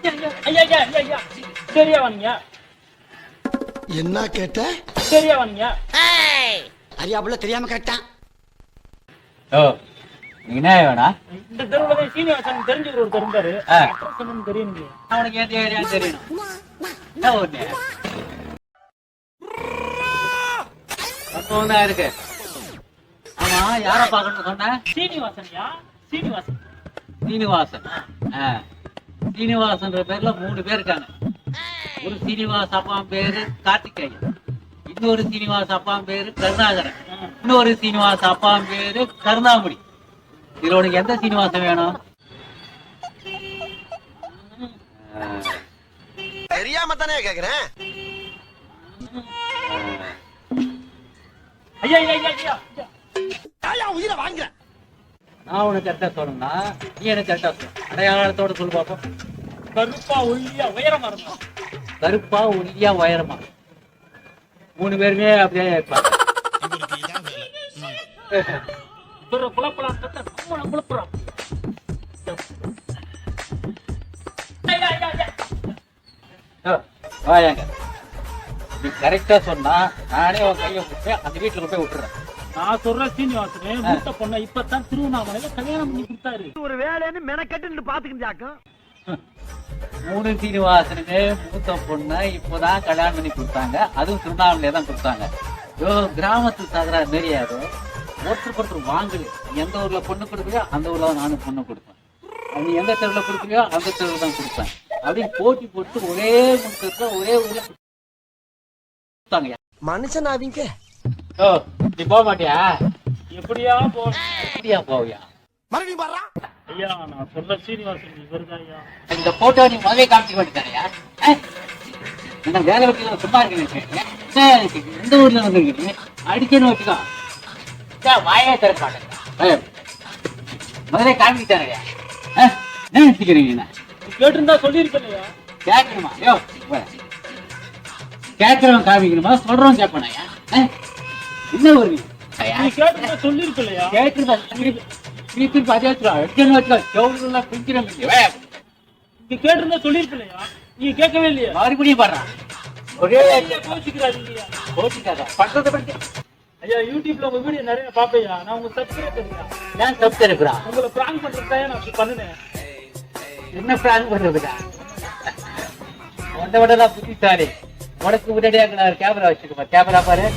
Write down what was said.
ஐயா ஐயா ஐயா ஐயா சரியா வாங்க. என்ன கேட்ட? சரியா வாங்க. அறியாப்புல தெரியாம கேட்டான். ஓ நீ என்ன வேணா? இந்த தெருவுல சீனிவாசன் தெரிஞ்சவர் ஒரு இருந்தாரு. சொன்னு தெரியும். அவனுக்கு எந்த ஏரியா தெரியணும்? என்ன ஒண்ணு அப்பதான் இருக்கு. ஆமா யார பாக்கணும்னு சொன்ன? சீனிவாசன்யா சீனிவாசன். சீனிவாசன். சீனிவாசன்ற பேர்ல 3 பேர் இருக்காங்க. ஒரு சீனிவாஸ் அப்பா பேரு கார்த்திகேயன், இன்னொரு சீனிவாஸ் அப்பா பேரு கருணாகரன், இன்னொரு சீனிவாஸ் அப்பா பேரு கருணாமுடி. இதுல உனக்கு எந்த சீனிவாசன் வேணும்? தெரியாம தானே கேக்குறேன். ஐயா ஐயா ஐயா ஐயா உயிரை வாங்க. நான் உனக்கு கரெக்டா சொல்லணும்னா நீ எனக்கு கரெக்டா சொல்லு. அடையாளத்தோட சொல்லு பாப்போம். கருப்பா ஒல்லியா உயரமா இருந்தா. கருப்பா ஒல்லியா உயரமா 3 பேருமே அப்படியே இருப்பாங்க. குழப்பலாம் குழப்பலாம். வாயாங்க. நீ கரெக்டா சொன்னா நானே உன் கையை விட்டு அந்த வீட்டுல போய் விட்டுறேன். நான் சொல்ற சீனிவாசனே மூத்த பொண்ணை இப்பதான் திருவண்ணாமலையில கல்யாணம் பண்ணி கொடுத்தாரு. ஒரு வேலைன்னு மெனக்கட்டு பாத்துக்கிட்டாக்கும். 3 சீனிவாசனுக்கு மூத்த பொண்ணை இப்போதான் கல்யாணம் பண்ணி கொடுத்தாங்க. அதுவும் திருவண்ணாமலையில தான் கொடுத்தாங்க. கிராமத்து தகராறு மாரியாது ஒருத்தருக்கு வாங்கல. எந்த ஊர்ல பொண்ணு கொடுக்கலையோ அந்த ஊர்ல தான் நானும் பொண்ணு கொடுப்பேன். நீ எந்த தெருவில் கொடுக்கலையோ அந்த தெருவில் தான் கொடுப்பேன். அப்படின்னு போட்டி போட்டு ஒரே முகத்துல ஒரே ஊர்ல கொடுத்தாங்க. மனுஷன் அவங்க. ஓ நீ போக மாட்டியா? எப்படியா எப்படியா போவியா? மறுபடியும் பாடுறா. ஐயா நான் சொல்ற சீனிவாசன் இவருதான் ஐயா. இந்த போட்டோ நீ முதலே காமிச்சு மாட்டேயா? என்ன வேலை வெட்டில சும்மா இருக்கு. எந்த ஊர்ல வந்து அடிக்கணும் வச்சுக்கோ. வாயே திறக்க மாட்டேன். முதலே காமிக்கிட்டாரையா? என்ன நினைச்சுக்கிறீங்க? கேட்டிருந்தா சொல்லிருக்கலையா? கேட்கணுமா? யோ கேட்கறவன் காமிக்கணுமா சொல்றவன் கேட்பானாயா? என்ன ஒரு நீ கேட்டிருந்தா சொல்லிருக்கலையா? கேட்கறதா திருப்பி அதே எடுக்கணும் வச்சுக்கோ. செவ்வளவு பிடிக்கிறேன். நீ கேட்டிருந்தா சொல்லிருக்கலையா? நீ கேட்கவே இல்லையா? மறுபடியும் பாடுறான். ஒரே கோச்சிக்கிறாரு இல்லையா? கோச்சிக்காத பண்றதை பற்றி. ஐயா யூடியூப்ல உங்க வீடியோ நிறைய பாப்பையா. நான் உங்க சப்ஸ்கிரைபர். ஏன் தப்பு இருக்கிறா? உங்களை பிராங்க் பண்றதுக்காக நான் அப்படி பண்ணுனேன். என்ன பிராங்க் பண்றதுக்கா? உன்னை விட புத்திசாலி. உனக்கு முன்னாடியே கேமரா வச்சுக்கோமா. கேமரா பாரு.